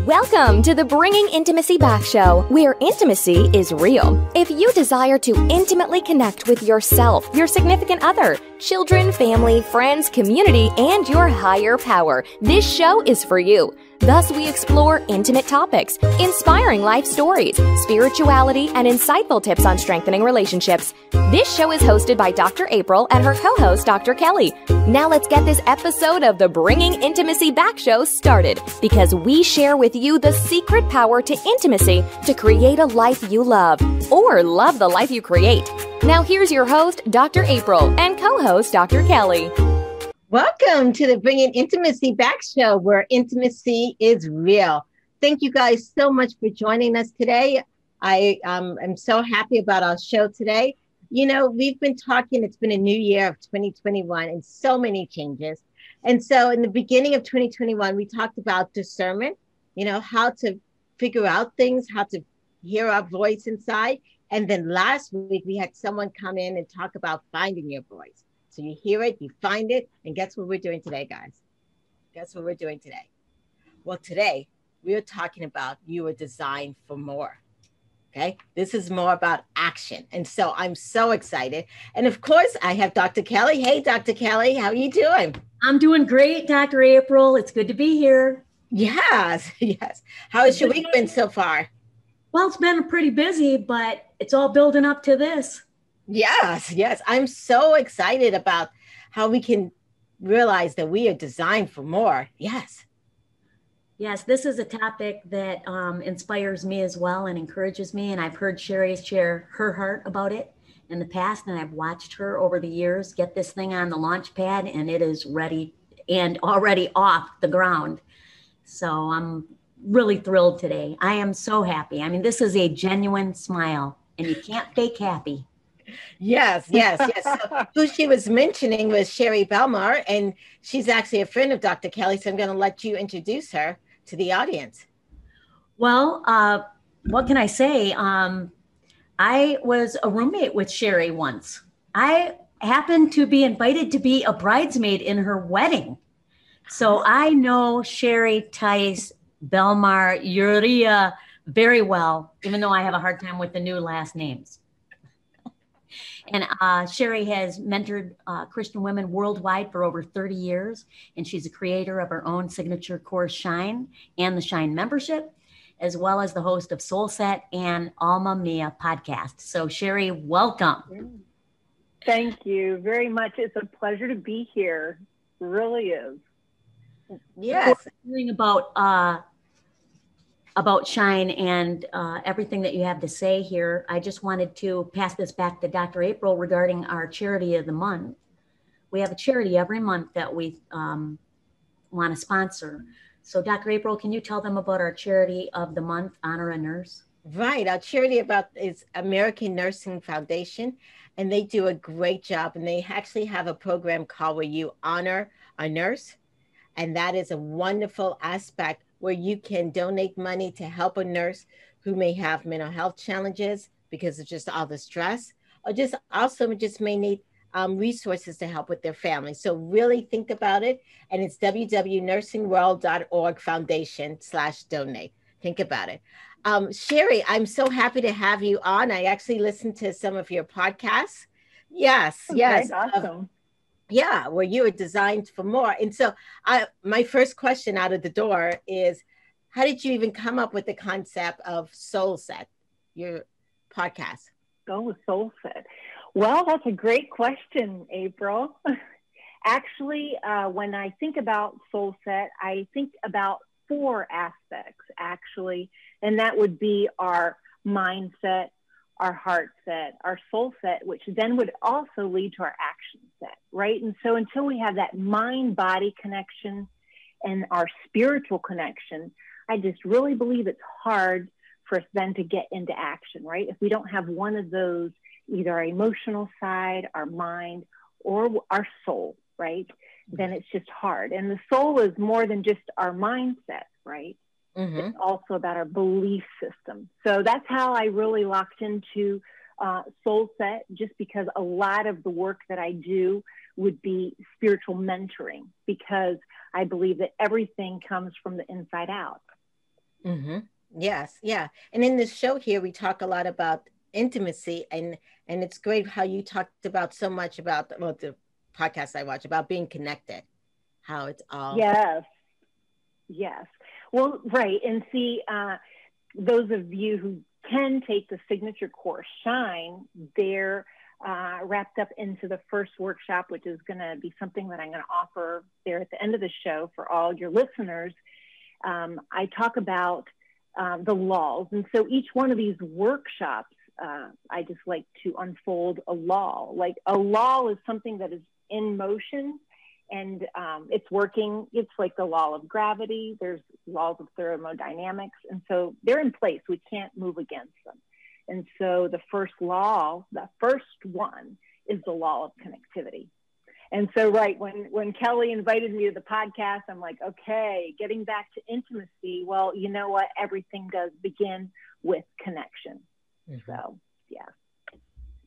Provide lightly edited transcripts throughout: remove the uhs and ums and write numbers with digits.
Welcome to the Bringing Intimacy Back show, where intimacy is real. If you desire to intimately connect with yourself, your significant other, children, family, friends, community, and your higher power, this show is for you. Thus, we explore intimate topics, inspiring life stories, spirituality, and insightful tips on strengthening relationships. This show is hosted by Dr. April and her co-host, Dr. Kelly. Now let's get this episode of the Bringing Intimacy Back show started, because we share with you the secret power to intimacy to create a life you love, or love the life you create. Now here's your host, Dr. April, and co-host, Dr. Kelly. Welcome to the Bringing Intimacy Back show, where intimacy is real. Thank you guys so much for joining us today. I am so happy about our show today. You know, we've been talking, it's been a new year of 2021 and so many changes. And so in the beginning of 2021, we talked about discernment, you know, how to figure out things, how to hear our voice inside. And then last week, we had someone come in and talk about finding your voice. So you hear it, you find it, and guess what we're doing today, guys? Guess what we're doing today? Well, today, we are talking about you are designed for more, okay? This is more about action. And so I'm so excited. And of course, I have Dr. Kelly. Hey, Dr. Kelly, how are you doing? I'm doing great, Dr. April. It's good to be here. Yes, yes. How has your week been so far? Well, it's been pretty busy, but it's all building up to this. Yes, yes. I'm so excited about how we can realize that we are designed for more. Yes. Yes, this is a topic that inspires me as well and encourages me. And I've heard Sherri share her heart about it in the past. And I've watched her over the years get this thing on the launch pad, and it is ready and already off the ground. So I'm really thrilled today. I am so happy. I mean, this is a genuine smile, and you can't fake happy. Yes, yes, yes. So who she was mentioning was Sherri Belmar, and she's actually a friend of Dr. Kelly. So I'm going to let you introduce her to the audience. Well, what can I say? I was a roommate with Sherri once. I happened to be invited to be a bridesmaid in her wedding. So I know Sherri, Tice, Belmar, Uria very well, even though I have a hard time with the new last names. And Sherri has mentored Christian women worldwide for over 30 years, and she's a creator of her own signature course, Shine, and the Shine membership, as well as the host of Soul Set and Alma Mia podcast. So Sherri, welcome. Thank you very much. It's a pleasure to be here. It really is. Yes. Hearing about Shine and everything that you have to say here, I just wanted to pass this back to Dr. April regarding our charity of the month. We have a charity every month that we want to sponsor. So Dr. April, can you tell them about our charity of the month, Honor a Nurse? Right. Our charity is American Nursing Foundation, and they do a great job. And they actually have a program called Where You Honor a Nurse. And that is a wonderful aspect where you can donate money to help a nurse who may have mental health challenges because of just all the stress, or just also just may need resources to help with their family. So really think about it. And it's www.nursingworld.org/foundation/donate. Think about it. Sherri, I'm so happy to have you on. I actually listened to some of your podcasts. Yes, yes. Awesome. Yeah, where you are designed for more. And so my first question out of the door is, how did you even come up with the concept of Soul Set, your podcast? Oh, Soul Set. Well, that's a great question, April. Actually, when I think about Soul Set, I think about 4 aspects, actually. And that would be our mindset, our heart set, our soul set, which then would also lead to our action set, right? And so until we have that mind-body connection and our spiritual connection, I just really believe it's hard for us then to get into action, right? If we don't have one of those, either our emotional side, our mind, or our soul, right? Then it's just hard. And the soul is more than just our mindset, right? Mm-hmm. It's also about our belief system. So that's how I really locked into Soul Set, just because a lot of the work that I do would be spiritual mentoring, because I believe that everything comes from the inside out. Mm-hmm. Yes, yeah. And in this show here, we talk a lot about intimacy, and it's great how you talked about so much about the podcast I watch about being connected, how it's all Yes, yes. Well, right. And see, those of you who can take the signature course, Shine, they're wrapped up into the first workshop, which is going to be something that I'm going to offer there at the end of the show for all your listeners. I talk about the laws. And so each one of these workshops, I just like to unfold a law. Like a law is something that is in motion and it's working. It's like the law of gravity. There's laws of thermodynamics. And so they're in place. We can't move against them. And so the first law, the first one is the law of connectivity. And so, right, when Kelly invited me to the podcast, I'm like, okay, getting back to intimacy. Well, you know what? Everything does begin with connection. Mm-hmm. So, yeah,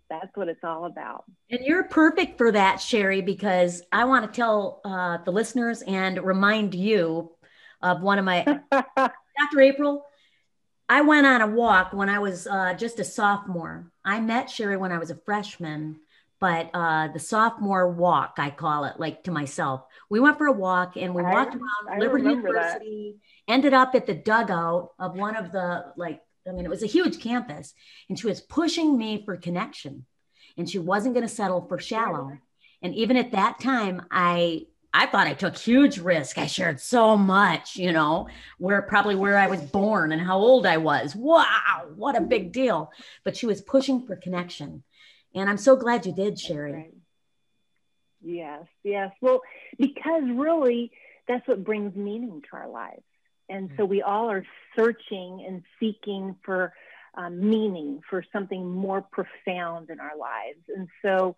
that's what it's all about. And you're perfect for that, Sherri, because I want to tell the listeners and remind you of one of my, Dr. April, I went on a walk when I was just a sophomore. I met Sherri when I was a freshman. But the sophomore walk, I call it, like to myself. We went for a walk and we walked around Liberty University, ended up at the dugout of one of the, it was a huge campus. And she was pushing me for connection. And she wasn't going to settle for shallow. And even at that time, I thought I took huge risk. I shared so much, where I was born and how old I was. Wow, what a big deal. But she was pushing for connection. And I'm so glad you did, Sherri. Right. Yes, yes. Well, because really that's what brings meaning to our lives. And so we all are searching and seeking for meaning, for something more profound in our lives. And so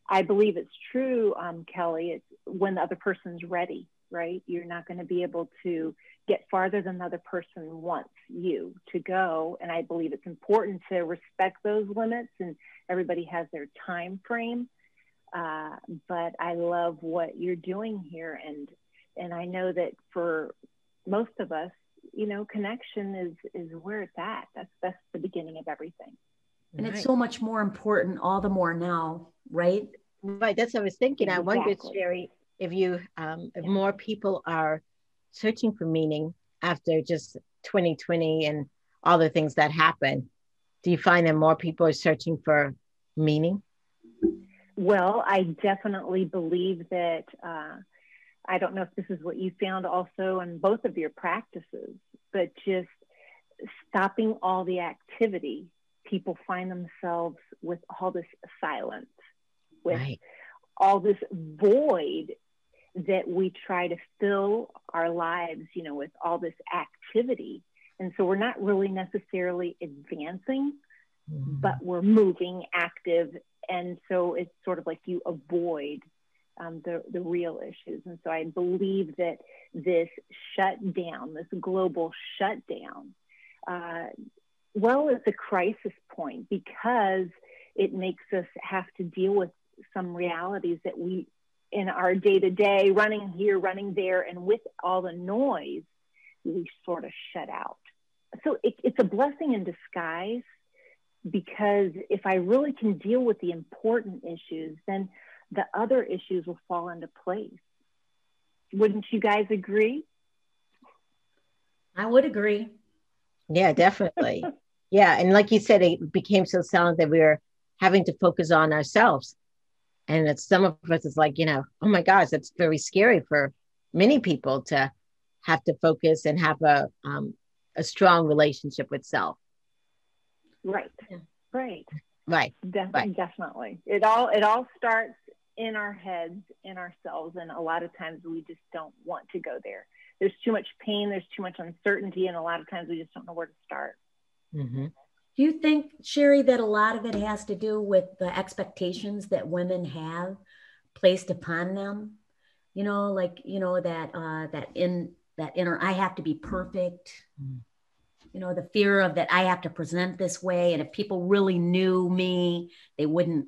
I believe it's true, Kelly, it's when the other person's ready, right? You're not going to be able to get farther than the other person wants you to go. And I believe it's important to respect those limits, and everybody has their time frame. But I love what you're doing here. And I know that for most of us, connection is where it's at. That's the beginning of everything. And it's so much more important, all the more now, right? Right. That's what I was thinking. Exactly. I wondered, Sherri, if if more people are searching for meaning after just 2020 and all the things that happened, do you find that more people are searching for meaning? Well, I definitely believe that, I don't know if this is what you found also in both of your practices, but just stopping all the activity, people find themselves with all this silence, with all this void that we try to fill our lives, with all this activity. And so we're not really necessarily advancing, but we're moving, active. And so it's sort of like you avoid the real issues. And so I believe that this shutdown, this global shutdown, it's a crisis point because it makes us have to deal with some realities that we, in our day-to-day, running here, running there, and with all the noise, we sort of shut out. So it's a blessing in disguise, because if I really can deal with the important issues, then the other issues will fall into place. Wouldn't you guys agree? I would agree. Yeah, definitely. Yeah. And like you said, it became so silent that we were having to focus on ourselves. And it's some of us is like, oh my gosh, that's very scary for many people to have to focus and have a strong relationship with self. Right. Yeah. Right. Right. Definitely. It all starts in our heads, in ourselves. And a lot of times we just don't want to go there. There's too much pain. There's too much uncertainty. And a lot of times we just don't know where to start. Mm-hmm. Do you think, Sherri, that a lot of it has to do with the expectations that women have placed upon them? That inner, I have to be perfect. The fear of that I have to present this way. And if people really knew me, they wouldn't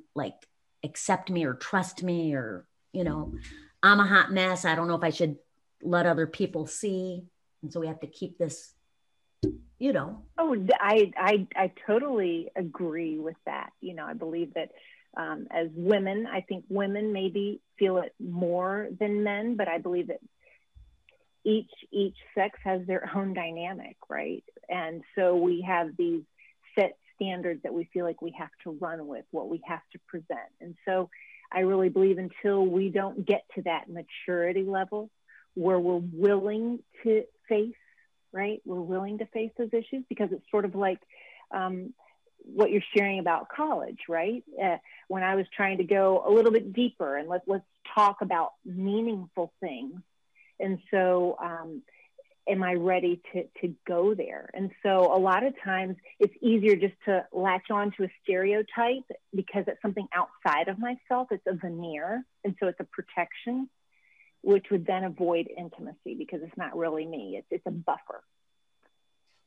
accept me or trust me, or, I'm a hot mess. I don't know if I should let other people see. And so we have to keep this you know. Oh, I totally agree with that. You know, I believe that as women, I think women maybe feel it more than men, but I believe that each sex has their own dynamic, right? And so we have these set standards that we feel like we have to run with, what we have to present. And so I really believe until we don't get to that maturity level where we're willing to face, right? We're willing to face those issues, because it's sort of like what you're sharing about college, right? When I was trying to go a little bit deeper and let's talk about meaningful things. And so, am I ready to go there? And so a lot of times it's easier just to latch on to a stereotype because it's something outside of myself. It's a veneer. And so it's a protection, which would then avoid intimacy because it's not really me. It's a buffer.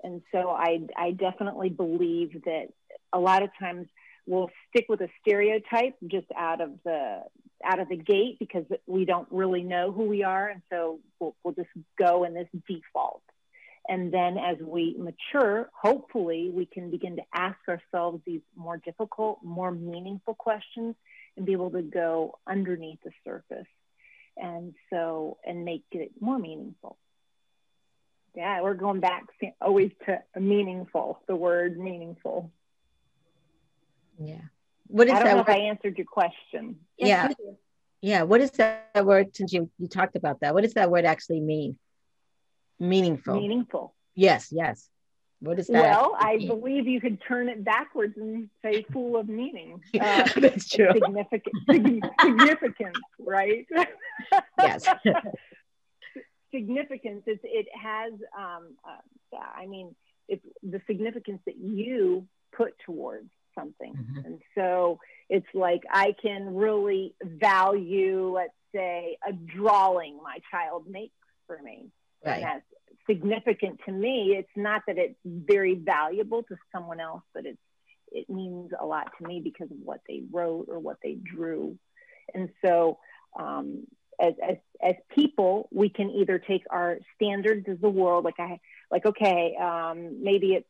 And so I definitely believe that a lot of times we'll stick with a stereotype just out of the gate because we don't really know who we are. And so we'll just go in this default. And then as we mature, hopefully we can begin to ask ourselves these more difficult, more meaningful questions and be able to go underneath the surface. And make it more meaningful. Yeah, we're going back always to meaningful, the word meaningful. Yeah. What is I don't that know word? if I answered your question. Yeah. Yeah. What is that word, since you talked about that? What does that word actually mean? Meaningful. Meaningful. Yes. What is that? Well, I believe you could turn it backwards and say full of meaning. That's true. Significance, right? Yes. Significance. It has, I mean, it's the significance that you put towards something. Mm-hmm. And so it's like I can really value, let's say, a drawing my child makes for me. Right. And that's significant to me. It's not that it's very valuable to someone else, but it means a lot to me because of what they wrote or what they drew. And so as people, we can either take our standards as the world, maybe it's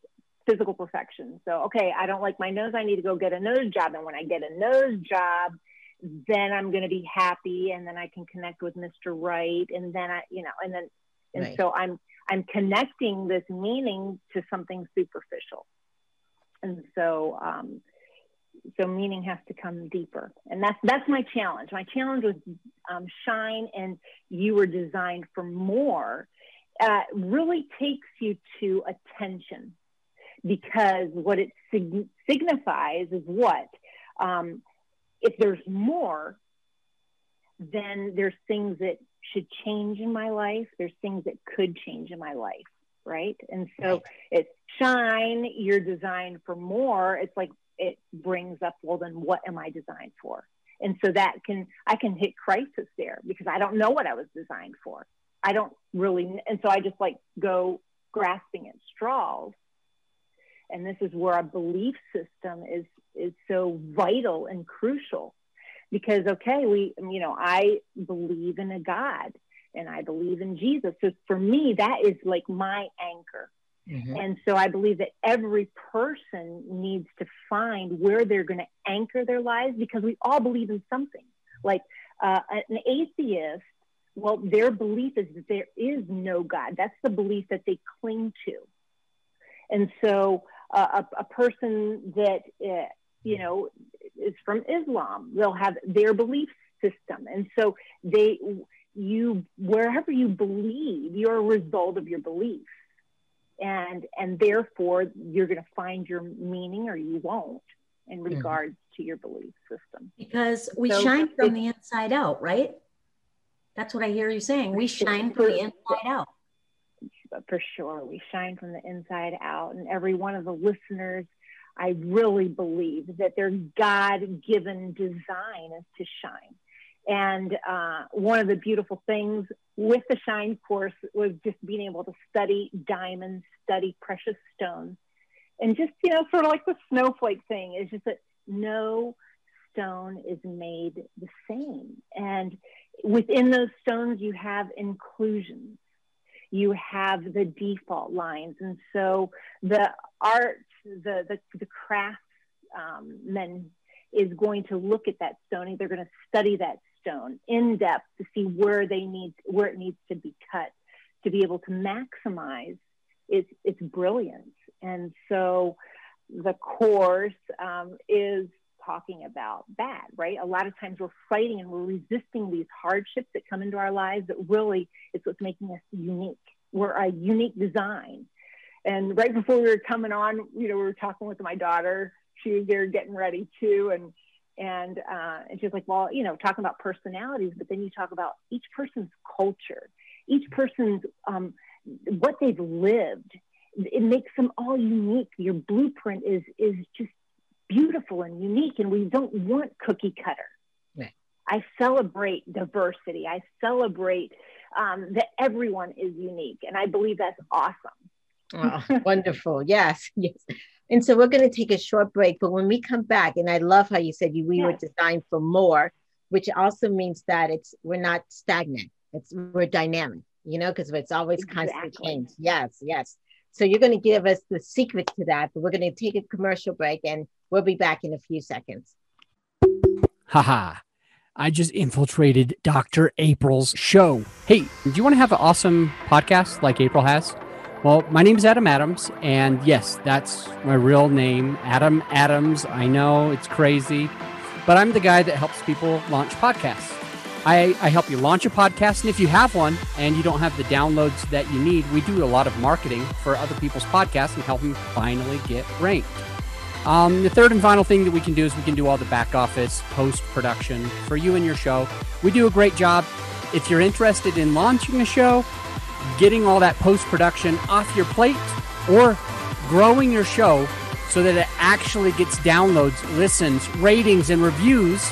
physical perfection. So, okay, I don't like my nose. I need to go get a nose job. And when I get a nose job, then I'm going to be happy. And then I can connect with Mr. Right. And then right. So I'm connecting this meaning to something superficial. And so, so meaning has to come deeper. And that's my challenge. My challenge was Shine and You Were Designed for More really takes you to attention, because what it signifies is what? If there's more, then there's things that should change in my life. There's things that could change in my life, right? And so it's Shine, You're Designed for More. It's like it brings up, well, then what am I designed for? And so I can hit crisis there because I don't know what I was designed for. I don't really, and so I just go grasping at straws. And this is where our belief system is so vital and crucial, because, okay, I believe in a God and I believe in Jesus. So for me, that is like my anchor. Mm-hmm. And so I believe that every person needs to find where they're going to anchor their lives, because we all believe in something. Like an atheist, well, their belief is that there is no God. That's the belief that they cling to. And so a person that, is from Islam, they'll have their belief system. And so wherever you believe, you're a result of your beliefs. And therefore you're going to find your meaning, or you won't, in regards to your belief system. Because we shine from the inside out, right? That's what I hear you saying. We shine from the inside out. For sure. We shine from the inside out. And every one of the listeners, I really believe that their God-given design is to shine. And one of the beautiful things with the Shine course was just being able to study diamonds, study precious stones. And just, sort of like the snowflake thing is just that no stone is made the same. And within those stones, you have inclusions. You have the default lines. And so the arts, the crafts men is going to look at that stone, and they're going to study that stone in depth to see where it needs to be cut to be able to maximize its brilliance. And so the course is talking about that, right? A lot of times we're fighting and we're resisting these hardships that come into our lives, but really it's what's making us unique. We're a unique design. And right before we were coming on, we were talking with my daughter. She was there getting ready too. And she was like, well, talking about personalities, but then you talk about each person's culture, each person's, what they've lived. It makes them all unique. Your blueprint is just beautiful and unique, and we don't want cookie cutter. Right. I celebrate diversity. I celebrate that everyone is unique, and I believe that's awesome. Oh, wonderful. Yes, yes. And so we're going to take a short break, but when we come back, and I love how you said we were designed for more, which also means that we're not stagnant. We're dynamic, because it's always constant change. Yes, yes. So you're going to give us the secret to that, but we're going to take a commercial break, and we'll be back in a few seconds. Haha. I just infiltrated Dr. April's show. Hey, do you want to have an awesome podcast like April has? Well, my name is Adam Adams, and yes, that's my real name, Adam Adams. I know it's crazy, but I'm the guy that helps people launch podcasts. I help you launch a podcast, and if you have one and you don't have the downloads that you need, we do a lot of marketing for other people's podcasts and help them finally get ranked. The third and final thing that we can do is we can do all the back office post-production for you and your show. We do a great job. If you're interested in launching a show, getting all that post-production off your plate, or growing your show so that it actually gets downloads, listens, ratings, and reviews,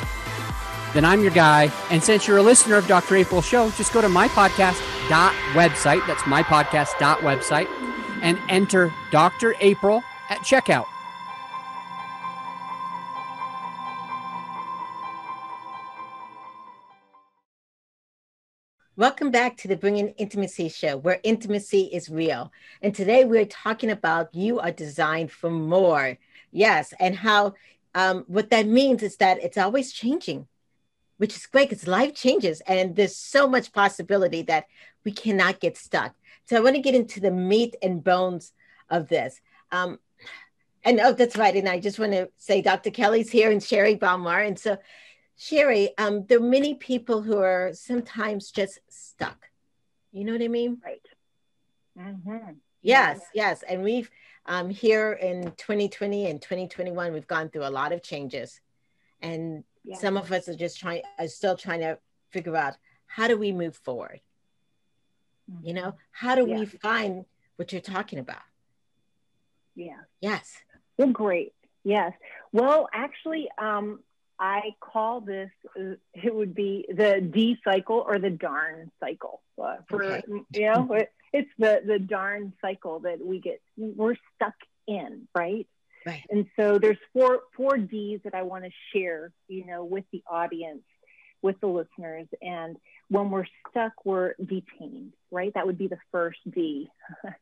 then I'm your guy. And since you're a listener of Dr. April's show, just go to mypodcast.website. That's mypodcast.website, and enter Dr. April at checkout. Welcome back to the Bringing Intimacy show, where intimacy is real. And today we're talking about you are designed for more. Yes. And how what that means is that it's always changing, which is great because life changes. And there's so much possibility that we cannot get stuck. So I want to get into the meat and bones of this. That's right. And I just want to say Dr. Kelly's here and Sherri Belmar. And so Sherri, there are many people who are sometimes just stuck. You know what I mean? Right. Mm-hmm. Yes, yes. And we've here in 2020 and 2021, we've gone through a lot of changes. And some of us are still trying to figure out, how do we move forward? Mm-hmm. How do we find what you're talking about? Yeah. Yes. Well, great. Yes. Well, actually, I call this, it would be the D cycle or the darn cycle. It's the darn cycle that we're stuck in, right? Right. And so there's four Ds that I want to share, with the audience, with the listeners. And when we're stuck, we're detained, right? That would be the first D.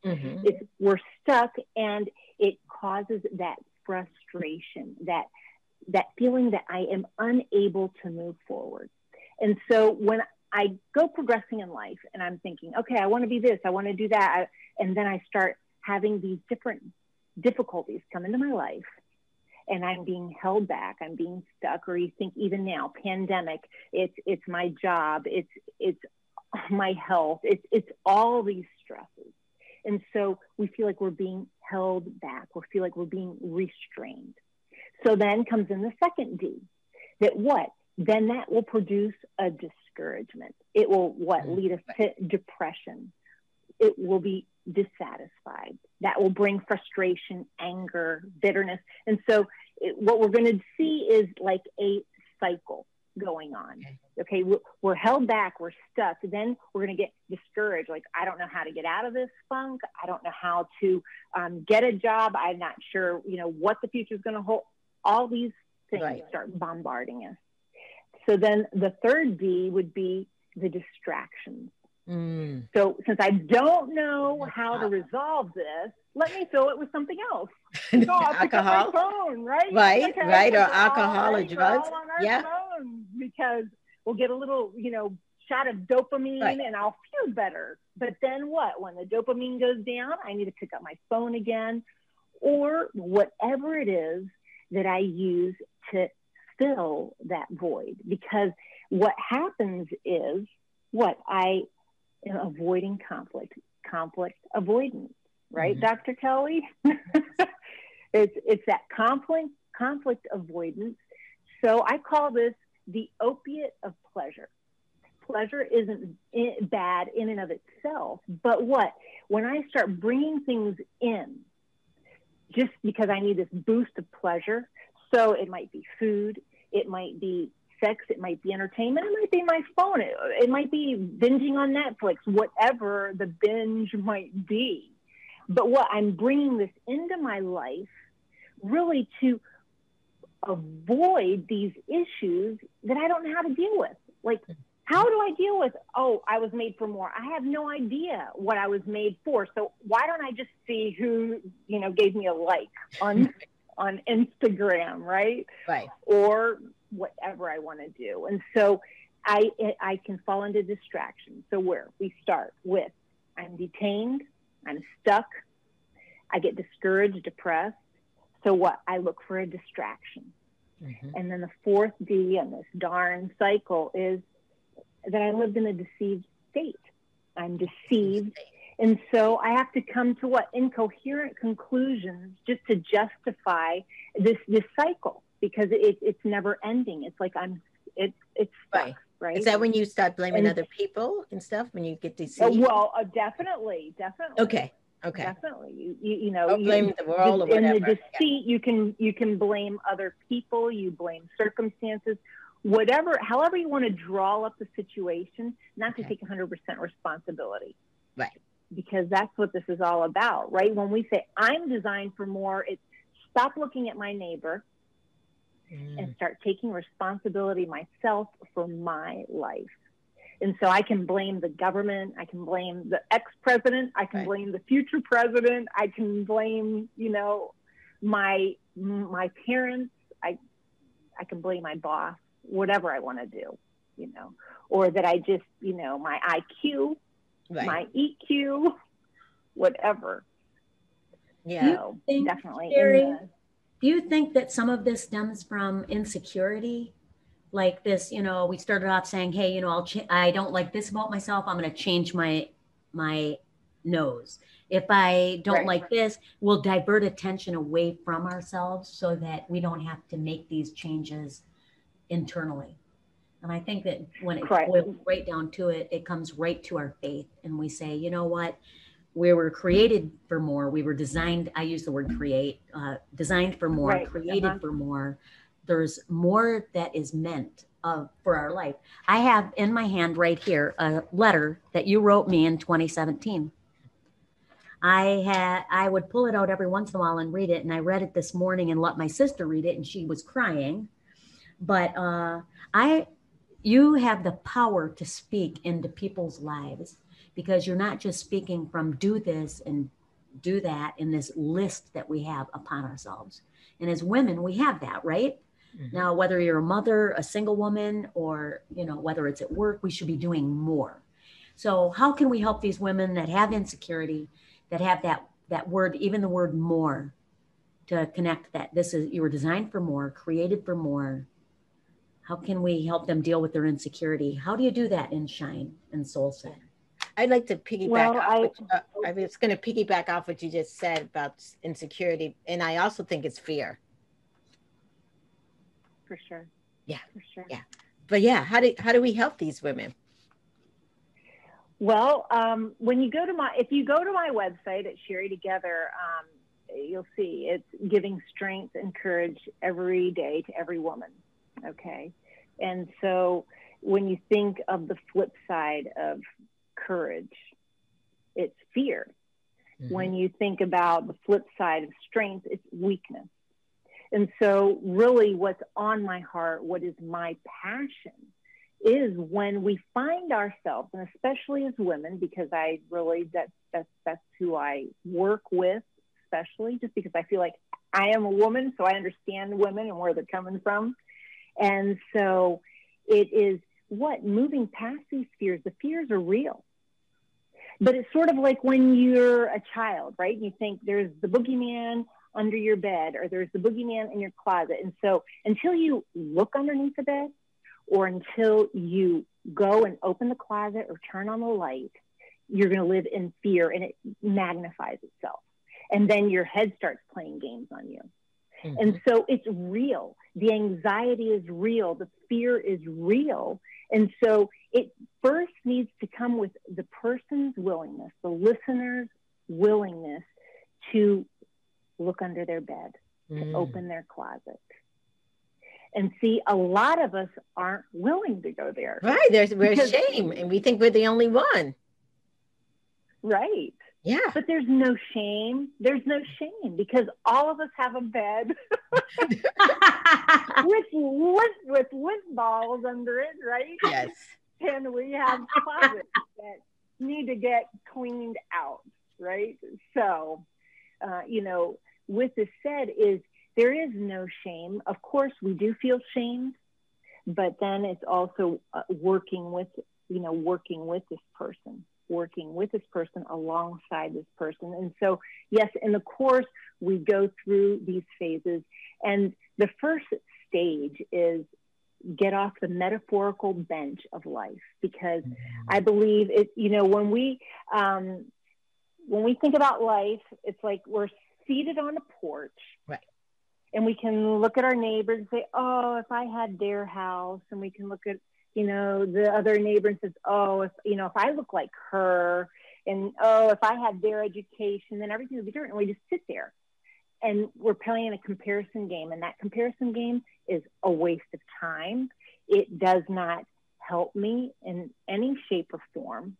Mm-hmm. We're stuck, and it causes that frustration, that feeling that I am unable to move forward. And so when I go progressing in life and I'm thinking, okay, I want to be this, I want to do that. And then I start having these different difficulties come into my life, and I'm being held back, I'm being stuck. Or you think even now, pandemic, it's my job, it's my health, it's all these stresses. And so we feel like we're being held back, we feel like we're being restrained. So then comes in the second D, then that will produce a discouragement. It will lead us to depression. It will be dissatisfied. That will bring frustration, anger, bitterness. And so what we're going to see is like a cycle going on. Okay, we're held back, we're stuck. Then we're going to get discouraged. Like, I don't know how to get out of this funk. I don't know how to get a job. I'm not sure, what the future is going to hold. All these things start bombarding us. So then the third D would be the distractions. So since I don't know how to resolve this, let me fill it with something else. So I'll pick up my phone, right? Right, or alcohol or drugs. We're all on our phones because we'll get a little, shot of dopamine and I'll feel better. But then what? When the dopamine goes down, I need to pick up my phone again, or whatever it is that I use to fill that void. Because what happens is I am avoiding conflict avoidance, right, Dr. Kelly? It's that conflict avoidance. So I call this the opiate of pleasure. Pleasure isn't bad in and of itself, but when I start bringing things in, just because I need this boost of pleasure, so it might be food, it might be sex, it might be entertainment, it might be my phone, it might be binging on Netflix, whatever the binge might be. But I'm bringing this into my life really to avoid these issues that I don't know how to deal with. Like, how do I deal with, I was made for more? I have no idea what I was made for. So why don't I just see who, gave me a like on Instagram, right? Right. Or whatever I want to do. And so I can fall into distraction. So where we start with, I'm detained, I'm stuck, I get discouraged, depressed. So I look for a distraction. And then the fourth D in this darn cycle is that I lived in a deceived state. I'm deceived. And so I have to come to incoherent conclusions just to justify this cycle, because it's never ending. It's like it's stuck, right? Is that when you start blaming other people and stuff, when you get deceived? Well, definitely. Okay. Definitely. You blame the world or whatever. In the deceit, you can blame other people, you blame circumstances, however you want to draw up the situation, not to take 100% responsibility. Right. Because that's what this is all about, right? When we say I'm designed for more, it's stop looking at my neighbor and start taking responsibility myself for my life. And so I can blame the government, I can blame the ex-president, I can blame the future president, I can blame, my parents, I can blame my boss, whatever I want to do, or that I just, my IQ, my EQ, whatever. Yeah, definitely. Sherri, do you think that some of this stems from insecurity? Like this, we started off saying, hey, I don't like this about myself. I'm going to change my nose. If I don't like this, we'll divert attention away from ourselves so that we don't have to make these changes internally. And I think that when it boils right down to it, it comes right to our faith. And we say, you know what? We were created for more. We were designed, I use the word create, designed for more, created for more. There's more that is meant for our life. I have in my hand right here a letter that you wrote me in 2017. I would pull it out every once in a while and read it. And I read it this morning and let my sister read it, and she was crying. But you have the power to speak into people's lives, because you're not just speaking from do this and do that in this list that we have upon ourselves. And as women, we have that, right? Now, whether you're a mother, a single woman, or, whether it's at work, we should be doing more. So how can we help these women that have insecurity, that have that word, even the word more, to connect that you were designed for more, created for more? How can we help them deal with their insecurity? How do you do that in Shine and Soul Set? I'd like to piggyback I was going to piggyback off what you just said about insecurity. And I also think it's fear. For sure. Yeah. For sure. Yeah. But yeah, how do we help these women? Well, if you go to my website at Sherri Together, you'll see it's giving strength and courage every day to every woman. Okay. And so when you think of the flip side of courage, it's fear. When you think about the flip side of strength, it's weakness. And so really what's on my heart, what is my passion, is when we find ourselves, and especially as women, because I really, that's who I work with, especially just because I feel like I am a woman, so I understand women and where they're coming from. And so it is moving past these fears. The fears are real. But it's sort of like when you're a child, right? And you think there's the boogeyman under your bed, or there's the boogeyman in your closet. And so until you look underneath the bed, or until you go and open the closet or turn on the light, you're going to live in fear, and it magnifies itself. And then your head starts playing games on you. Mm-hmm. And so it's real. The anxiety is real. The fear is real. And so it first needs to come with the person's willingness, the listener's willingness to look under their bed, to open their closet. And see, a lot of us aren't willing to go there. Right. We're ashamed, and we think we're the only one. Right. Yeah. But there's no shame. There's no shame, because all of us have a bed with lint balls under it, right? Yes. And we have closets that need to get cleaned out, right? So, with this said, there is no shame. Of course, we do feel shamed, but then it's also working with this person alongside this person. And so, yes, in the course, we go through these phases. And the first stage is get off the metaphorical bench of life, because I believe it, when we think about life, it's like we're seated on a porch. Right. And we can look at our neighbors and say, oh, if I had their house. And we can look at, the other neighbor and says, oh, if I look like her, and oh, if I had their education, then everything would be different. And we just sit there, and we're playing a comparison game. And that comparison game is a waste of time. It does not help me in any shape or form,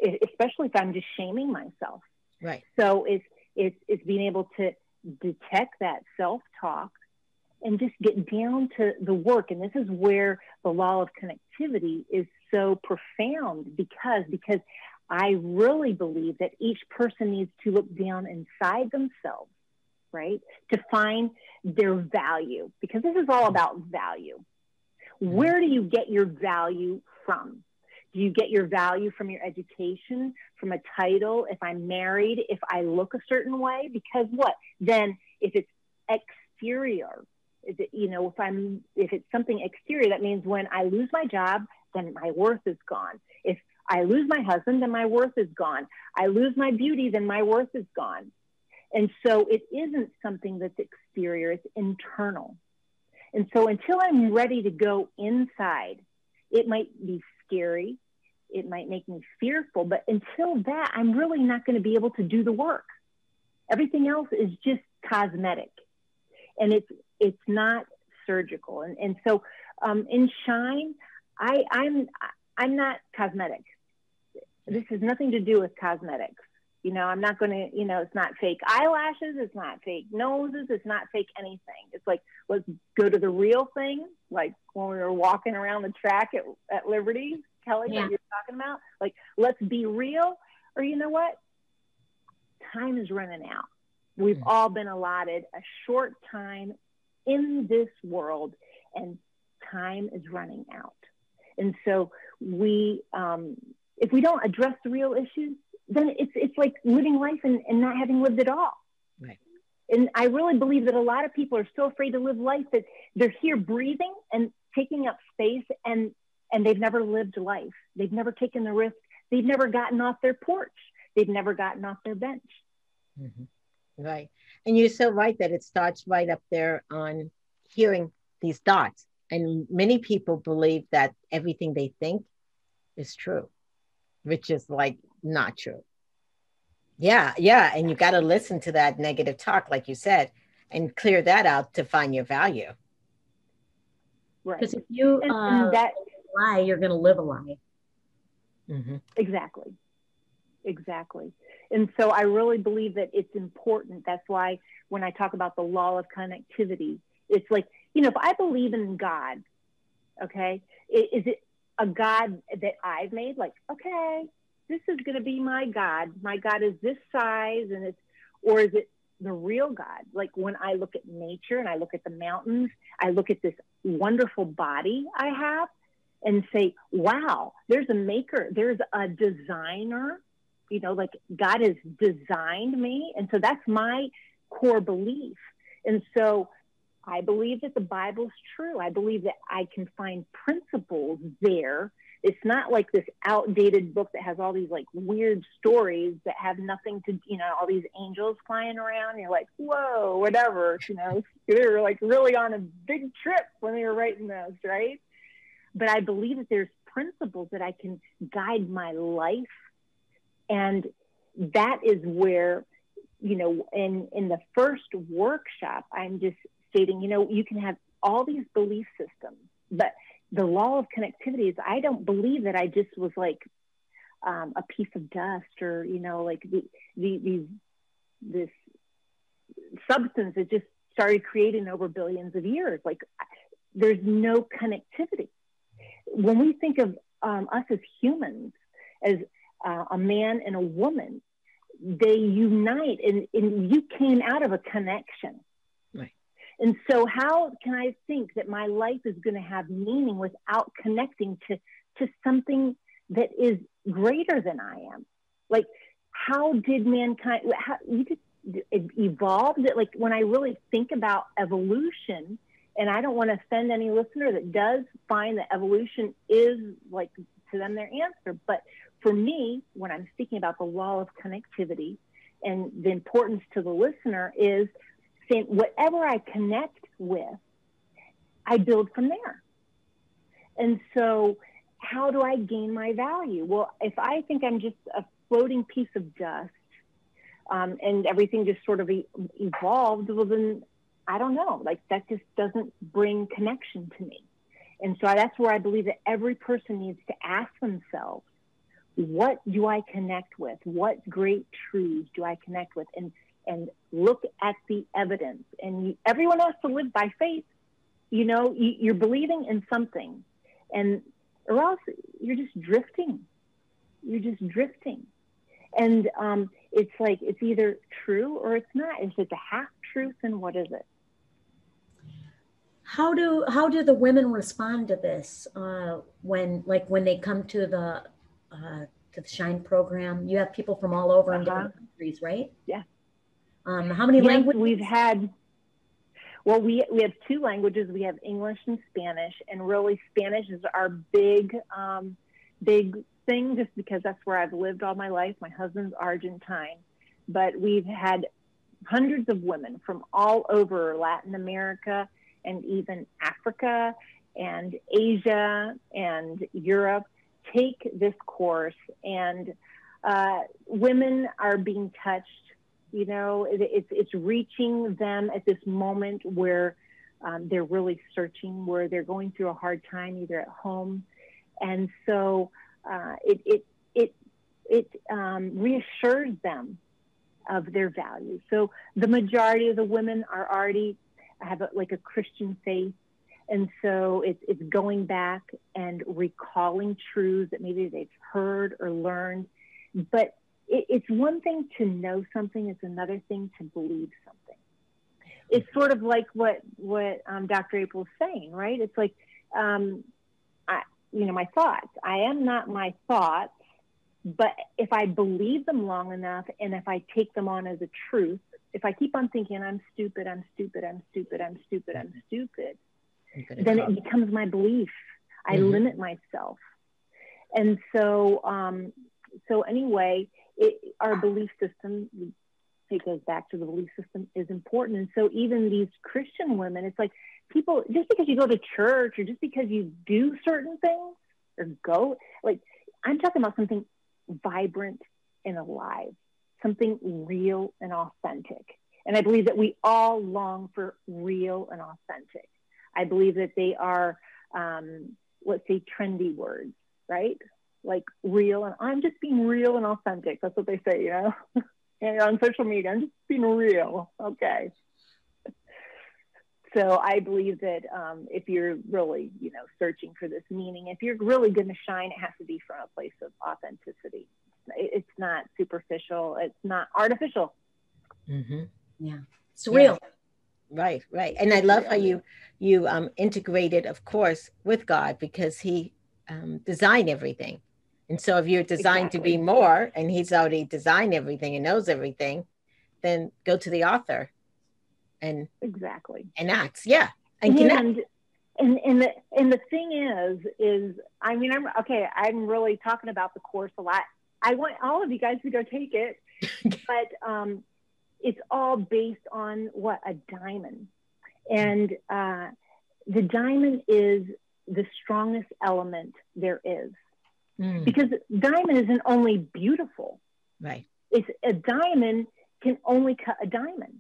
especially if I'm just shaming myself. Right. So it's being able to detect that self-talk and just get down to the work. And this is where the law of connectivity is so profound, because I really believe that each person needs to look down inside themselves, right, to find their value, because this is all about value. Where do you get your value from? Do you get your value from your education, from a title, if I'm married, if I look a certain way? Because then if it's exterior, if it's something exterior, that means when I lose my job, then my worth is gone. If I lose my husband, then my worth is gone. I lose my beauty, then my worth is gone. And so it isn't something that's exterior, it's internal. And so until I'm ready to go inside, it might be scary, it might make me fearful, but until that, I'm really not going to be able to do the work. Everything else is just cosmetic, and it's not surgical. And so in Shine, I'm not cosmetic. This has nothing to do with cosmetics. I'm not going to, it's not fake eyelashes, it's not fake noses, it's not fake anything. It's like, let's go to the real thing. Like when we were walking around the track at Liberty, Kelly, that you're talking about, like, let's be real. Or you know what? Time is running out. We've all been allotted a short time in this world, and time is running out. And so if we don't address the real issues, then it's like living life and not having lived it all. Right. And I really believe that a lot of people are so afraid to live life that they're here breathing and taking up space, and they've never lived life. They've never taken the risk. They've never gotten off their porch. They've never gotten off their bench. Mm-hmm. Right. And you're so right that it starts right up there on hearing these thoughts. And many people believe that everything they think is true, which is like not true. Yeah. And you got to listen to that negative talk, like you said, and clear that out to find your value. Right. Because if you lie, you're going to live a lie. Mm-hmm. Exactly. And so I really believe that it's important. That's why when I talk about the law of connectivity, it's like, if I believe in God, okay, is it a God that I've made, like, okay, this is going to be my God. My God is this size, or is it the real God? Like when I look at nature and I look at the mountains, I look at this wonderful body I have and say, wow, there's a maker, there's a designer, like God has designed me. And so that's my core belief. And so I believe that the Bible's true. I believe that I can find principles there. It's not like this outdated book that has all these like weird stories that have nothing to, all these angels flying around. And you're like, whoa, whatever, they were like really on a big trip when they were writing those, right? But I believe that there's principles that I can guide my life. And that is where, in the first workshop, I'm just stating, you can have all these belief systems, but the law of connectivity is, I don't believe that I just was like a piece of dust or, like this substance that just started creating over billions of years. Like there's no connectivity. When we think of us as humans, as a man and a woman, they unite and you came out of a connection. Right. And so how can I think that my life is going to have meaning without connecting to something that is greater than I am? Like, how did mankind, you just evolved? Like when I really think about evolution, and I don't want to offend any listener that does find that evolution is like to them their answer. But for me, when I'm speaking about the law of connectivity and the importance to the listener is saying whatever I connect with, I build from there. And so how do I gain my value? Well, if I think I'm just a floating piece of dust and everything just sort of evolved, well, then I don't know, like that just doesn't bring connection to me. And so that's where I believe that every person needs to ask themselves, what do I connect with? What great truths do I connect with? And look at the evidence. And everyone has to live by faith. You're believing in something, or else you're just drifting. You're just drifting. And it's like, it's either true or it's not. If it's a half truth, then what is it? How do the women respond to this when they come to the Shine program? You have people from all over in different countries, right? Yeah. How many languages? We've had. Well, we have two languages. We have English and Spanish, and really Spanish is our big thing, just because that's where I've lived all my life. My husband's Argentine, but we've had hundreds of women from all over Latin America and even Africa and Asia and Europe take this course, and women are being touched. It's reaching them at this moment where they're really searching, where they're going through a hard time, either at home, and so it reassures them of their value. So the majority of the women are already have a Christian faith. And so it's going back and recalling truths that maybe they've heard or learned. But it's one thing to know something. It's another thing to believe something. It's sort of like what Dr. April's saying, right? It's like, my thoughts. I am not my thoughts, but if I believe them long enough and if I take them on as a truth, if I keep on thinking, I'm stupid, I'm stupid, I'm stupid, I'm stupid, I'm stupid, then it becomes my belief. I limit myself. And so, anyway, our belief system, it goes back to the belief system, is important. And so even these Christian women, it's like people, just because you go to church or just because you do certain things or go, like I'm talking about something vibrant and alive, something real and authentic. And I believe that we all long for real and authentic. I believe that they are, let's say, trendy words, right? Like real, and I'm just being real and authentic. That's what they say, And on social media, I'm just being real. Okay. So I believe that if you're really, searching for this meaning, if you're really going to shine, it has to be from a place of authenticity. It's not superficial. It's not artificial. Mm-hmm. Yeah. It's real. Yeah. Right. And I love how you integrated, of course, with God, because he designed everything. And so if you're designed to be more, and he's already designed everything and knows everything, then go to the author and enact. Yeah. And connect. And the thing is, I mean, I'm really talking about the course a lot. I want all of you guys to go take it, but it's all based on what? A diamond. And the diamond is the strongest element there is. Because diamond isn't only beautiful. Right. It's a diamond can only cut a diamond.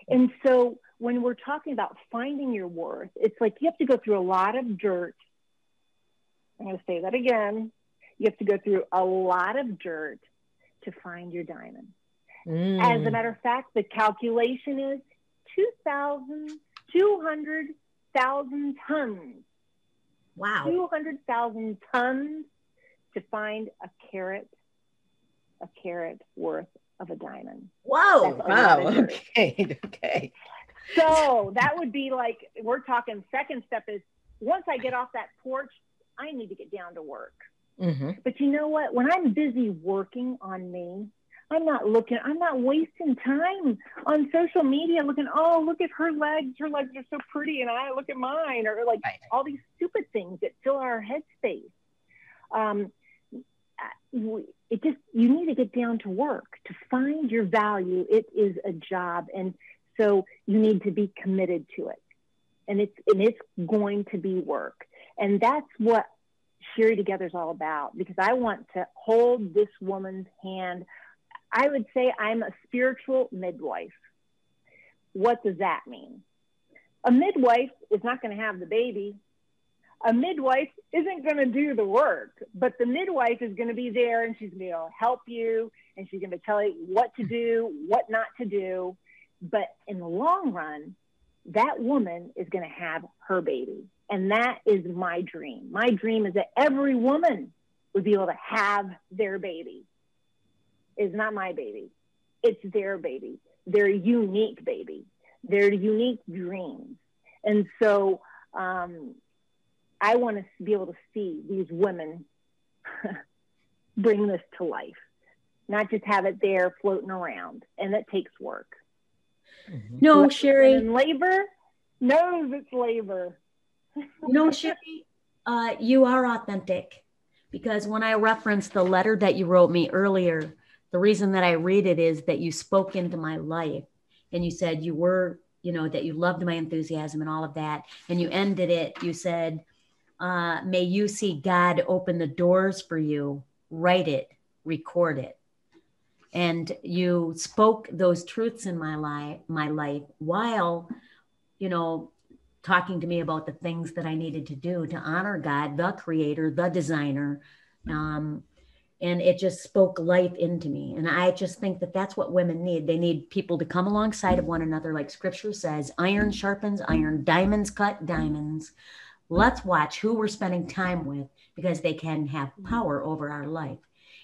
And so when we're talking about finding your worth, it's like you have to go through a lot of dirt. I'm going to say that again. You have to go through a lot of dirt to find your diamond. As a matter of fact, the calculation is 200,000 tons. Wow. 200,000 tons to find a carat worth of a diamond. Whoa. Wow. Okay. So that would be like, we're talking second step is once I get off that porch, I need to get down to work. Mm-hmm. But you know what? When I'm busy working on me, I'm not wasting time on social media looking, oh, look at her legs. Her legs are so pretty. And I look at mine, or like all these stupid things that fill our headspace. You need to get down to work to find your value. It is a job. And so you need to be committed to it. And it's going to be work. And that's what Sherri Together is all about, because I want to hold this woman's hand. I would say I'm a spiritual midwife. What does that mean? A midwife is not going to have the baby. A midwife isn't going to do the work, but the midwife is going to be there, and she's going to help you, and she's going to tell you what to do, what not to do. But in the long run, that woman is going to have her baby. And that is my dream. My dream is that every woman would be able to have their baby. It's not my baby. It's their baby. Their unique baby. Their unique dreams. And so I want to be able to see these women bring this to life, not just have it there floating around. And that takes work. Mm-hmm. No, Sherri. And labor knows it's labor. No, Sherri, you are authentic, because when I referenced the letter that you wrote me earlier, the reason that I read it is that you spoke into my life, and you said you were, that you loved my enthusiasm and all of that. And you ended it. You said, may you see God open the doors for you, write it, record it. And you spoke those truths in my life while, talking to me about the things that I needed to do to honor God, the creator, the designer. And it just spoke life into me. And I just think that that's what women need. They need people to come alongside of one another. Like scripture says, iron sharpens iron, diamonds cut diamonds. Let's watch who we're spending time with, because they can have power over our life.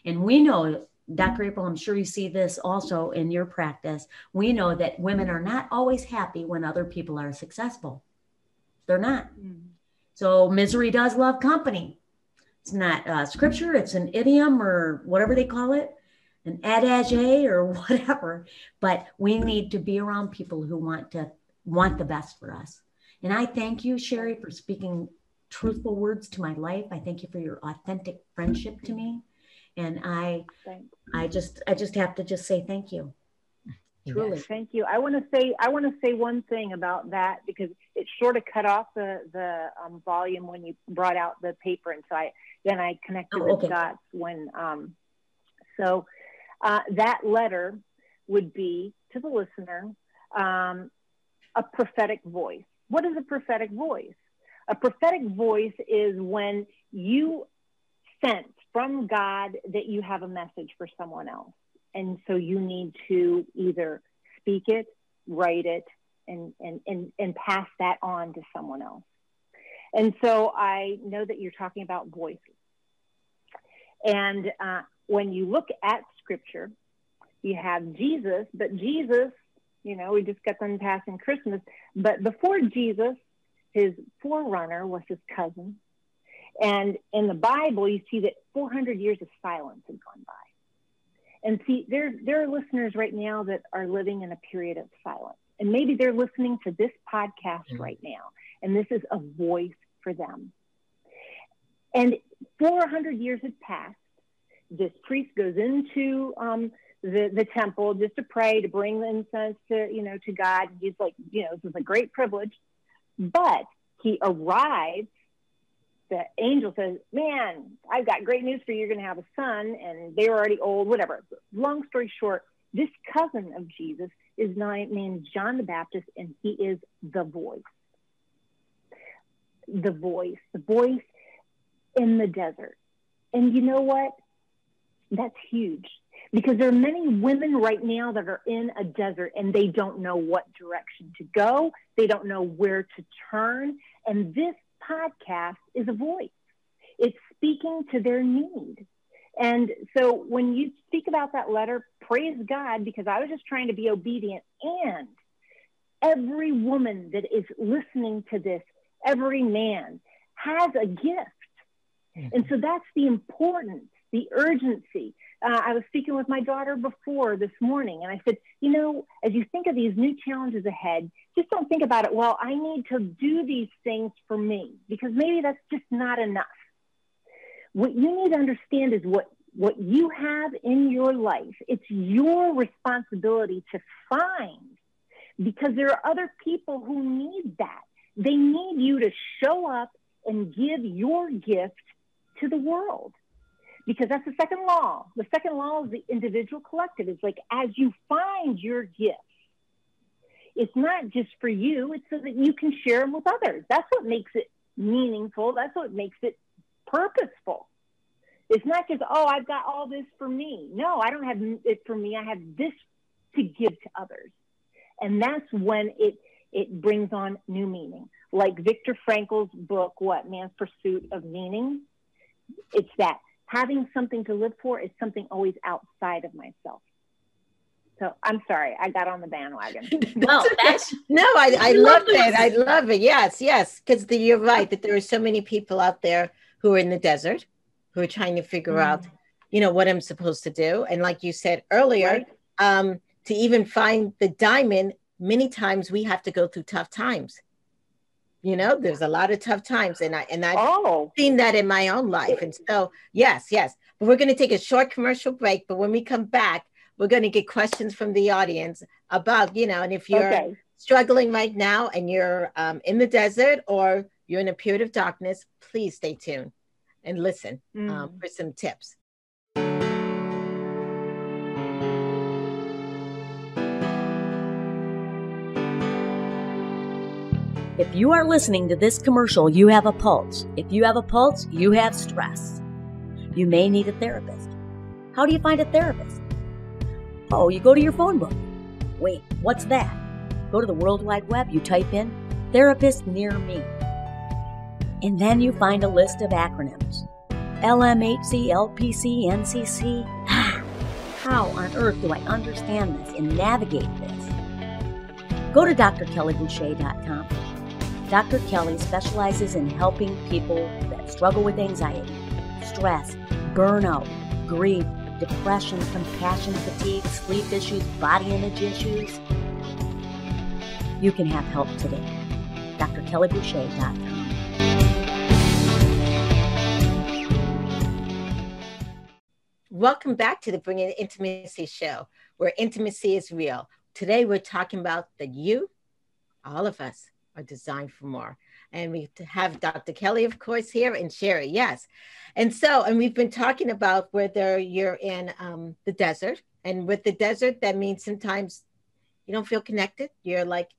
And we know, Dr. April, I'm sure you see this also in your practice. We know that women are not always happy when other people are successful. They're not. So misery does love company. It's not scripture. It's an idiom or whatever they call it, an adage or whatever. But we need to be around people who want the best for us. And I thank you, Sherri, for speaking truthful words to my life. I thank you for your authentic friendship to me. And I just have to just say thank you. Truly. Yes, thank you. I want to say one thing about that, because it sort of cut off the volume when you brought out the paper, and so I connected the dots when that letter would be to the listener a prophetic voice. What is a prophetic voice? A prophetic voice is when you sense from God that you have a message for someone else. And so you need to either speak it, write it, and pass that on to someone else. And so I know that you're talking about voices. And when you look at scripture, you have Jesus, but Jesus, you know, we just got done passing Christmas, but before Jesus, his forerunner was his cousin. And in the Bible, you see that 400 years of silence had gone by. And see, there are listeners right now that are living in a period of silence. And maybe they're listening to this podcast right now, and this is a voice for them. And 400 years had passed. This priest goes into the temple just to pray, to bring the incense to God. He's like, this is a great privilege. But he arrives. The angel says, man, I've got great news for you. You're going to have a son. And they were already old, whatever. Long story short, this cousin of Jesus is named John the Baptist, and he is the voice. The voice in the desert. And you know what? That's huge, because there are many women right now that are in a desert and they don't know what direction to go. They don't know where to turn. And this podcast is a voice. It's speaking to their need. And so when you speak about that letter, praise God, because I was just trying to be obedient. And every woman that is listening to this, every man has a gift. And so that's the importance, the urgency. I was speaking with my daughter before this morning, and I said, as you think of these new challenges ahead, just don't think about it, well, I need to do these things for me, because maybe that's just not enough. What you need to understand is what you have in your life. It's your responsibility to find, because there are other people who need that. They need you to show up and give your gift to the world, because that's the second law. The second law is the individual collective. It's like, as you find your gifts, it's not just for you, it's so that you can share them with others. That's what makes it meaningful. That's what makes it purposeful. It's not just, I've got all this for me. No, I don't have it for me. I have this to give to others. And that's when it brings on new meaning. Like Viktor Frankl's book, Man's Pursuit of Meaning. It's that having something to live for is something always outside of myself. So I'm sorry, I got on the bandwagon. I love it. I love it. Yes. Because you're right that there are so many people out there who are in the desert, who are trying to figure out, what I'm supposed to do. And like you said earlier, to even find the diamond, many times we have to go through tough times. There's a lot of tough times, and I've seen that in my own life. And so, yes. But we're going to take a short commercial break. But when we come back, we're going to get questions from the audience about, and if you're struggling right now and you're in the desert or you're in a period of darkness, please stay tuned and listen for some tips. If you are listening to this commercial, you have a pulse. If you have a pulse, you have stress. You may need a therapist. How do you find a therapist? You go to your phone book. Wait, what's that? Go to the World Wide Web, you type in therapist near me. And then you find a list of acronyms. LMHC, LPC, NCC. How on earth do I understand this and navigate this? Go to drkellyboucher.com. Dr. Kelly specializes in helping people that struggle with anxiety, stress, burnout, grief, depression, compassion fatigue, sleep issues, body image issues. You can have help today. drkellyboucher.com. Welcome back to the Bringing Intimacy show, where intimacy is real. Today we're talking about that you, all of us, are designed for more. And we have Dr. Kelly, of course, here, and Sherri, yes. And we've been talking about whether you're in the desert. And with the desert, that means sometimes you don't feel connected. You're like,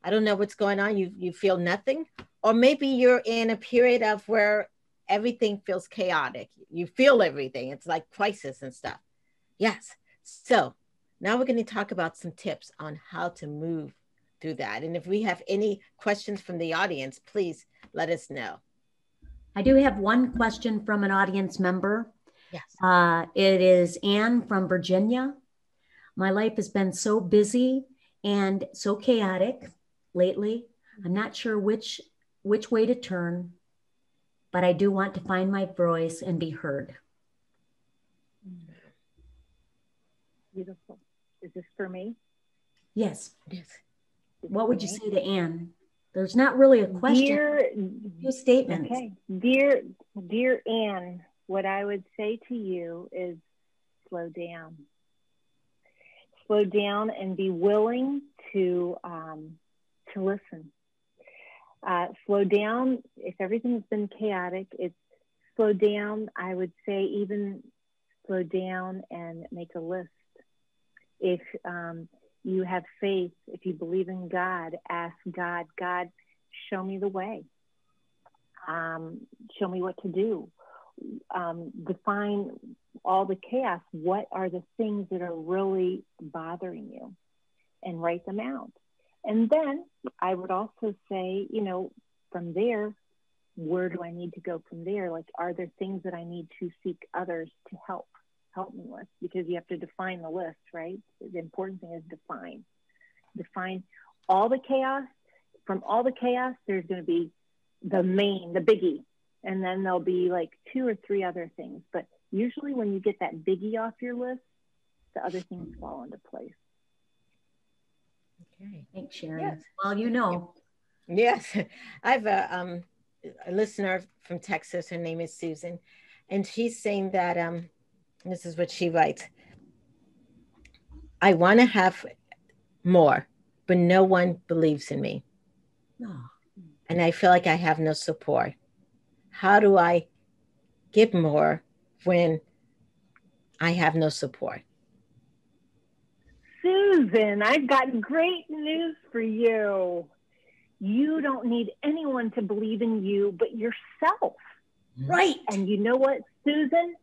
I don't know what's going on. You feel nothing. Or maybe you're in a period of where everything feels chaotic. You feel everything. It's like crisis and stuff. Yes. So now we're going to talk about some tips on how to move through that. And if we have any questions from the audience, please let us know. I do have one question from an audience member. Yes. It is Anne from Virginia. My life has been so busy and so chaotic lately. I'm not sure which way to turn, but I do want to find my voice and be heard. Beautiful. Is this for me? Yes. Yes. What would you say to Anne? There's not really a question. Few statements. Okay. Dear Anne, what I would say to you is slow down. Slow down and be willing to listen. Slow down. If everything's been chaotic, it's slow down. I would say even slow down and make a list. If you have faith, if you believe in God, ask God, God, show me the way. Show me what to do. Define all the chaos. What are the things that are really bothering you? And write them out. And then I would also say, from there, where do I need to go from there? Like, are there things that I need to seek others to help me with? Because you have to define the list, right? The important thing is define all the chaos. From all the chaos, there's going to be the biggie, and then there'll be like 2 or 3 other things. But usually when you get that biggie off your list, the other things fall into place. Okay. Thanks, Sherri. Yes. Well, Yes. I have a listener from Texas. Her name is Susan. And she's saying that, this is what she writes. I want to have more, but no one believes in me. No. And I feel like I have no support. How do I give more when I have no support? Susan, I've got great news for you. You don't need anyone to believe in you but yourself. Right. And you know what, Susan?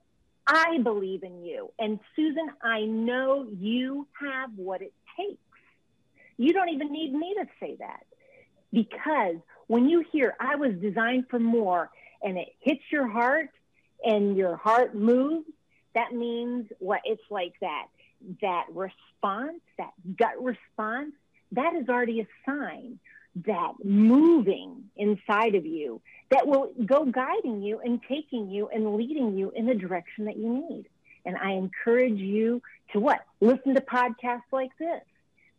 I believe in you. And Susan, I know you have what it takes. You don't even need me to say that. Because when you hear I was designed for more and it hits your heart and your heart moves, that means what? It's like that response, that gut response, that is already a sign that moving inside of you that will go guiding you and taking you and leading you in the direction that you need. And I encourage you to what? Listen to podcasts like this.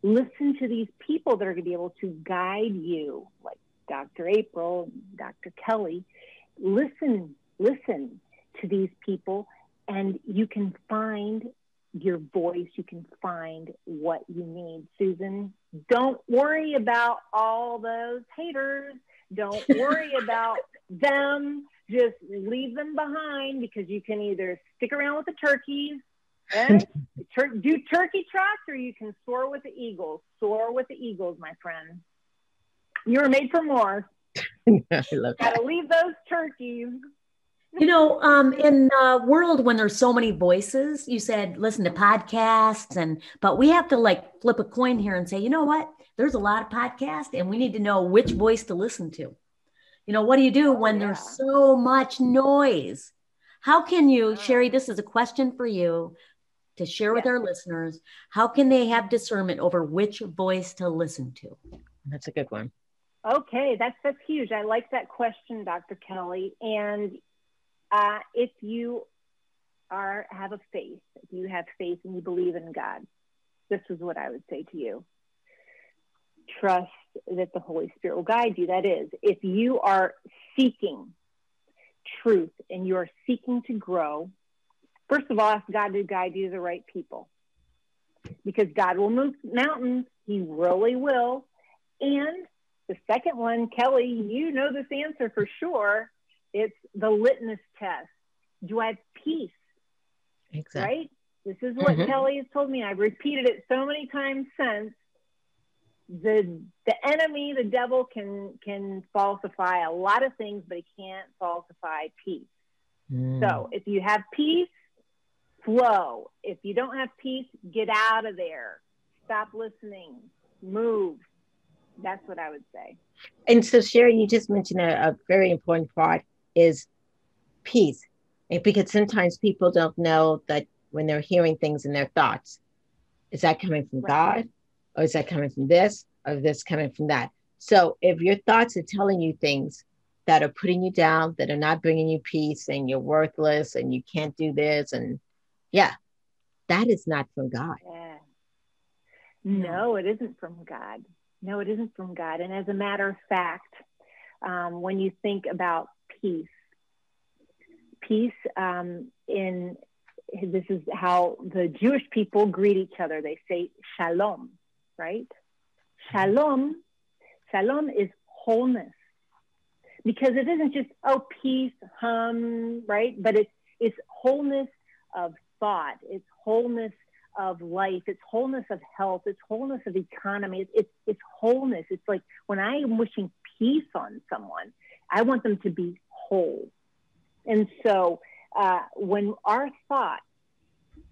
Listen to these people that are going to be able to guide you, like Dr. April, Dr. Kelly. Listen to these people, and you can find your voice. You can find what you need. Susan, don't worry about all those haters. Don't worry about them. Just leave them behind, because you can either stick around with the turkeys, do turkey trotts, or you can soar with the eagles. Soar with the eagles, my friend. You were made for more. I love that. Gotta leave those turkeys. In a world when there's so many voices, you said listen to podcasts, but we have to like flip a coin here and say, you know what? There's a lot of podcasts, and we need to know which voice to listen to. What do you do when there's so much noise? How can you, Sherri, this is a question for you to share with our listeners. How can they have discernment over which voice to listen to? That's a good one. Okay, that's huge. I like that question, Dr. Kelly. And if you have a faith, if you have faith and you believe in God, this is what I would say to you. Trust that the Holy Spirit will guide you. That is, if you are seeking truth and you are seeking to grow, first of all, ask God to guide you to the right people, because God will move mountains. He really will. And the second one, Kelly, you know this answer for sure. It's the litmus test. Do I have peace? Exactly. Right? This is what Kelly has told me. I've repeated it so many times since. The enemy, the devil, can falsify a lot of things, but he can't falsify peace. So if you have peace, flow. If you don't have peace, get out of there. Stop listening. Move. That's what I would say. And so, Sherri, you just mentioned a very important part is peace. And because sometimes people don't know that when they're hearing things in their thoughts, is that coming from God? Or is that coming from this? Or is this coming from that? So if your thoughts are telling you things that are putting you down, that are not bringing you peace, and you're worthless and you can't do this, and that is not from God. Yeah. No, it isn't from God. No, it isn't from God. And as a matter of fact, when you think about peace this is how the Jewish people greet each other. They say shalom, right? Shalom is wholeness, because it isn't just, peace, right? But it's wholeness of thought. It's wholeness of life. It's wholeness of health. It's wholeness of economy. It's wholeness. It's like when I am wishing peace on someone, I want them to be whole. And so when our thoughts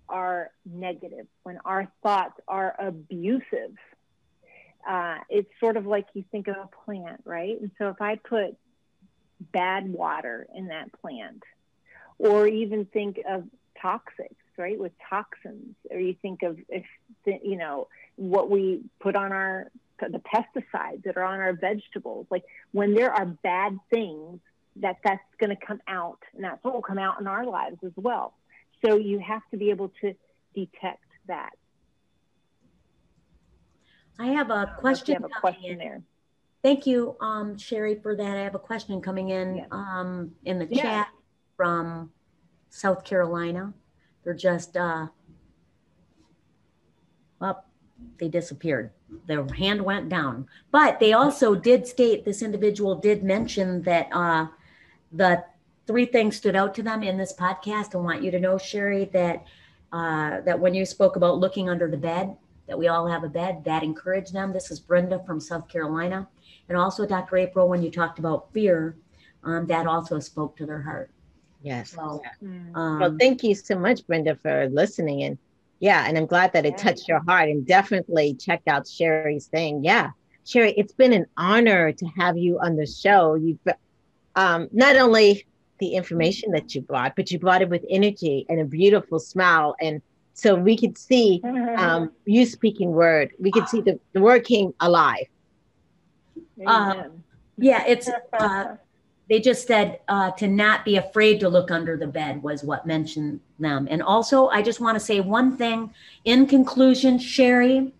are negative, when our thoughts are abusive, it's sort of like you think of a plant, right? And so if I put bad water in that plant, or even think of toxics, right, with toxins, or you think of what we put on the pesticides that are on our vegetables, like when there are bad things, that's going to come out, and that's what will come out in our lives as well. So you have to be able to detect that. I have a question. You have a question there. Thank you, Sherri, for that. I have a question coming in in the chat from South Carolina. They're just they disappeared. Their hand went down. But they also did state, this individual did mention that the 3 things stood out to them in this podcast. I want you to know, Sherri, that that when you spoke about looking under the bed, that we all have a bed, that encouraged them. This is Brenda from South Carolina. And also, Dr. April, when you talked about fear, that also spoke to their heart. Yes. So, well, thank you so much, Brenda, for listening. And and I'm glad that it touched your heart, and definitely check out Sherri's thing. Yeah. Sherri, it's been an honor to have you on the show. You've not only the information that you brought, but you brought it with energy and a beautiful smile. And so we could see you speaking word. We could see the word came alive. It's they just said to not be afraid to look under the bed was what mentioned them. And also, I just want to say one thing in conclusion, Sherri.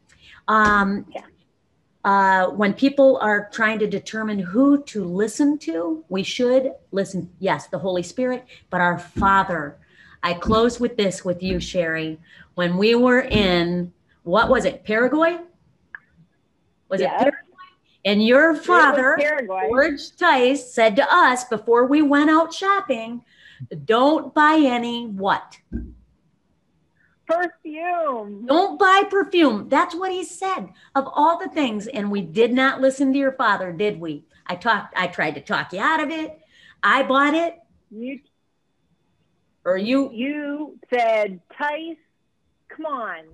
When people are trying to determine who to listen to, we should listen, yes, the Holy Spirit, but our Father. I close with this with you, Sherri. When we were in, what was it, Paraguay? Was it Paraguay? And your father, George Tice, said to us before we went out shopping, don't buy any what? Perfume. Don't buy perfume. That's what he said of all the things. And we did not listen to your father, did we? I tried to talk you out of it. I bought it. You said, Tice, come on,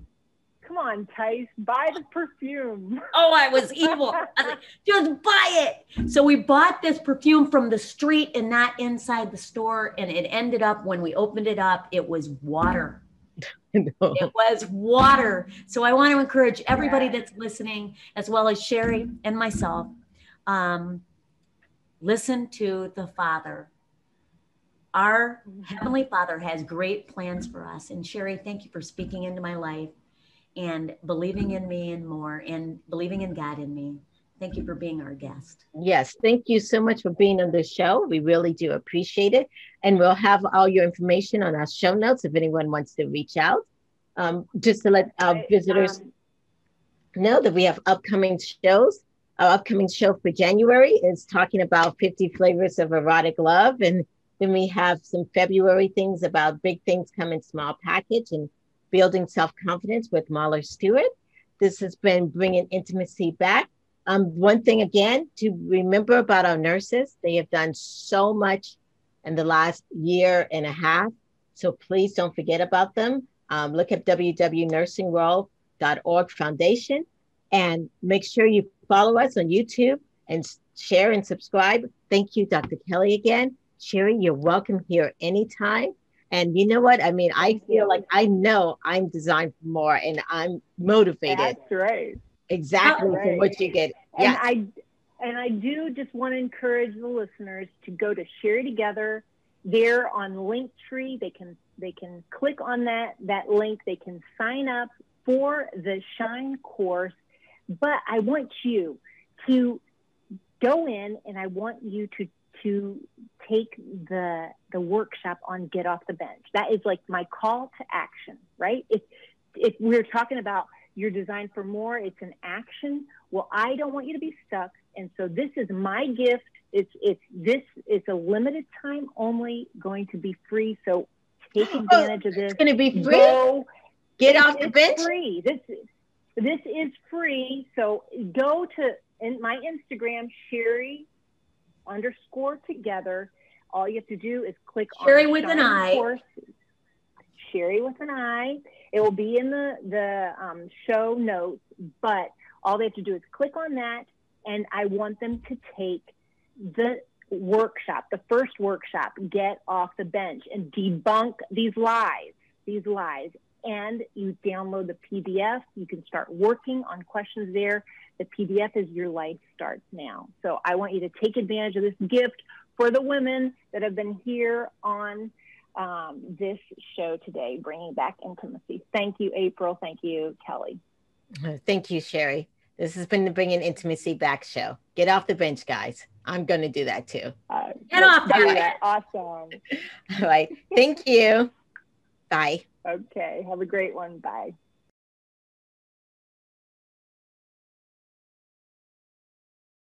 Tice, buy the perfume. Oh, I was evil. I was like, just buy it. So we bought this perfume from the street and not inside the store. And it ended up, when we opened it up, it was water. It was water. So I want to encourage everybody that's listening, as well as Sherri and myself, listen to the Father. Our Heavenly Father has great plans for us. And Sherri, thank you for speaking into my life and believing in me and more, and believing in God in me. Thank you for being our guest. Yes, thank you so much for being on the show. We really do appreciate it. And we'll have all your information on our show notes if anyone wants to reach out. Just to let our visitors know that we have upcoming shows. Our upcoming show for January is talking about 50 flavors of erotic love. And then we have some February things about big things come in small package and building self-confidence with Marla Stewart. This has been bringing intimacy back. One thing again to remember about our nurses, they have done so much in the last year and a half. So please don't forget about them. Look at www.nursingworld.org Foundation and make sure you follow us on YouTube and share and subscribe. Thank you, Dr. Kelly, again. Sherri, you're welcome here anytime. And you know what? I mean, I feel like I know I'm designed for more and I'm motivated. That's right. Exactly for what you get. And I do just want to encourage the listeners to go to Sherri Together. They're on Linktree. They can click on that link. They can sign up for the Shine course. But I want you to go in and I want you to take the workshop on Get Off the Bench. That is like my call to action, right? If we're talking about you're designed for more, it's an action. Well, I don't want you to be stuck. And so this is my gift. It's a limited time only, going to be free. So take advantage of this. It's going to be free? Get Off the Bench? Free. This is free. So go to my Instagram, Sherri_together. All you have to do is click Sherri on with an I. Course. Sherri with an I. It will be in the show notes, but all they have to do is click on that, and I want them to take the workshop, the first workshop, Get Off the Bench, and debunk these lies. And you download the PDF. You can start working on questions there. The PDF is Your Life Starts Now. So I want you to take advantage of this gift for the women that have been here on this show today, bringing back intimacy. Thank you, April. Thank you, Kelly. Thank you, Sherri. This has been the Bringing Intimacy Back show. Get off the bench, guys. I'm going to do that too. Get off that. Awesome. All right. Thank you. Bye. Okay. Have a great one. Bye.